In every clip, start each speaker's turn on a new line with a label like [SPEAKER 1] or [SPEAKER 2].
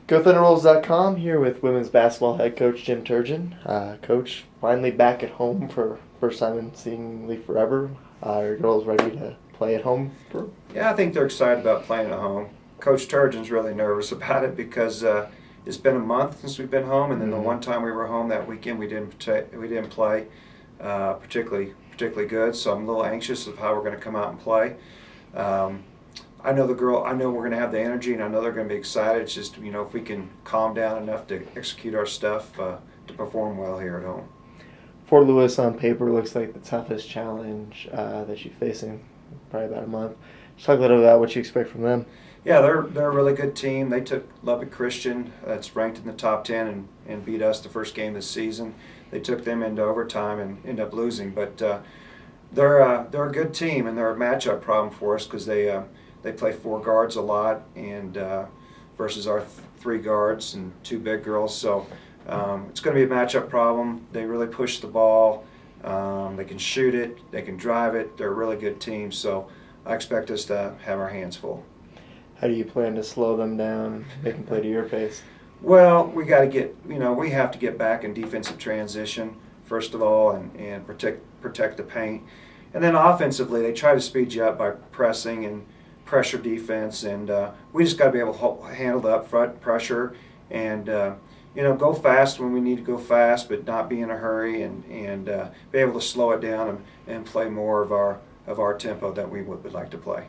[SPEAKER 1] GoThunderWolves.com here with women's basketball head coach Jim Turgeon. Coach, finally back at home for first time in seemingly forever. Are your girls ready to play at home?
[SPEAKER 2] Yeah, I think they're excited about playing at home. Coach Turgeon's really nervous about it because it's been a month since we've been home, and then the one time we were home that weekend we didn't play particularly good. So I'm a little anxious of how we're going to come out and play. I know we're going to have the energy, and I know they're going to be excited. It's just, if we can calm down enough to execute our stuff to perform well here at home.
[SPEAKER 1] Fort Lewis on paper looks like the toughest challenge that you're facing, probably about a month. Just talk a little about what you expect from them.
[SPEAKER 2] Yeah, they're a really good team. They took Lubbock Christian, that's ranked in the top 10, and beat us the first game this season. They took them into overtime and ended up losing, but they're a good team, and they're a matchup problem for us because they play four guards a lot, and versus our three guards and two big girls. So it's going to be a matchup problem. They really push the ball. They can shoot it. They can drive it. They're a really good team. So I expect us to have our hands full.
[SPEAKER 1] How do you plan to slow them down and make them play to your pace?
[SPEAKER 2] Well, we have to get back in defensive transition first of all, and protect the paint, and then offensively they try to speed you up by pressing and pressure defense, and we just got to be able to handle the upfront pressure and go fast when we need to go fast, but not be in a hurry, and be able to slow it down and play more of our tempo that we would like to play.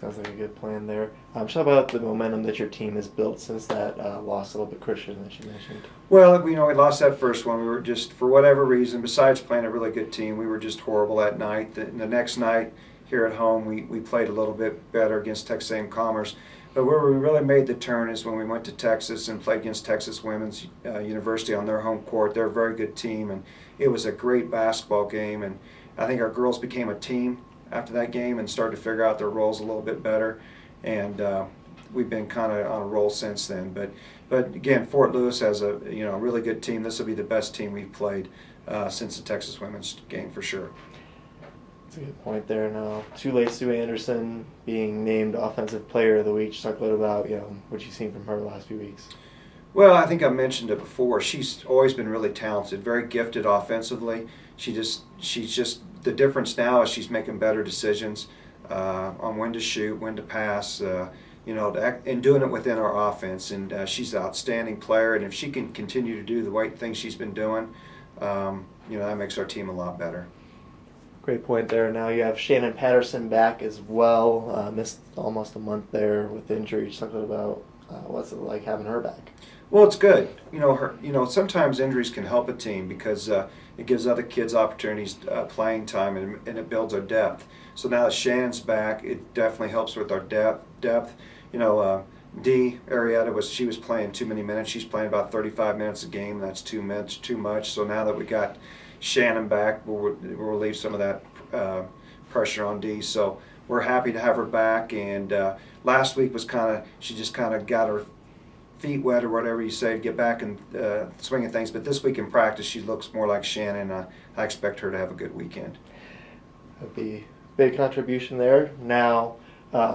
[SPEAKER 1] Sounds like a good plan there. Talk about the momentum that your team has built since that loss a little bit Christian that you mentioned.
[SPEAKER 2] Well, we lost that first one. We were just, for whatever reason, besides playing a really good team, we were just horrible that night. The next night here at home, we played a little bit better against Texas A&M Commerce. But where we really made the turn is when we went to Texas and played against Texas Women's University on their home court. They're a very good team, and it was a great basketball game. And I think our girls became a team after that game and started to figure out their roles a little bit better, and we've been kind of on a roll since then. But again, Fort Lewis has a really good team. This will be the best team we've played since the Texas women's game for sure.
[SPEAKER 1] That's a good point there. Now, Tule Sue Anderson being named Offensive Player of the Week. Just talk a little about what you've seen from her the last few weeks.
[SPEAKER 2] Well, I think I mentioned it before. She's always been really talented, very gifted offensively. She's just the difference now is she's making better decisions on when to shoot, when to pass, and doing it within our offense. And she's an outstanding player. And if she can continue to do the right things she's been doing, that makes our team a lot better.
[SPEAKER 1] Great point there. Now you have Shannon Patterson back as well. Missed almost a month there with injury. Just talk about what's it like having her back.
[SPEAKER 2] Well, it's good. Sometimes injuries can help a team because it gives other kids opportunities, playing time, and it builds our depth. So now that Shannon's back, it definitely helps with our depth. Dee Arietta she was playing too many minutes. She's playing about 35 minutes a game. That's too much. So now that we got Shannon back, we'll relieve some of that pressure on Dee. So we're happy to have her back. And last week was she just kind of got her feet wet or whatever you say to get back and swing of things. But this week in practice, she looks more like Shannon. I expect her to have a good weekend.
[SPEAKER 1] That'd be a big contribution there. Now,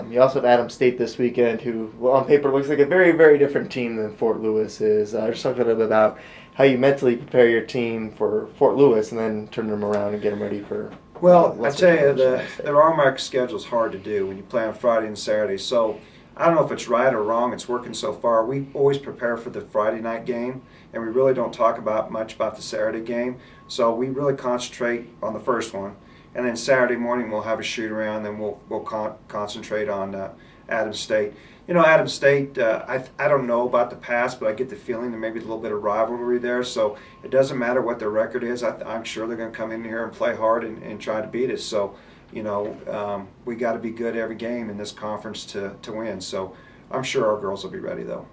[SPEAKER 1] you also have Adams State this weekend, who, on paper, looks like a very, very different team than Fort Lewis is. Just talk a little bit about how you mentally prepare your team for Fort Lewis and then turn them around and get them ready for.
[SPEAKER 2] Well, I tell you, the RMAC schedule is hard to do when you play on Friday and Saturday. So I don't know if it's right or wrong. It's working so far. We always prepare for the Friday night game, and we really don't talk much about the Saturday game. So we really concentrate on the first one, and then Saturday morning we'll have a shoot around, and we'll concentrate on Adams State. Adams State, I don't know about the past, but I get the feeling there may be a little bit of rivalry there. So it doesn't matter what their record is. I'm sure they're going to come in here and play hard and try to beat us. So we got to be good every game in this conference to win. So I'm sure our girls will be ready, though.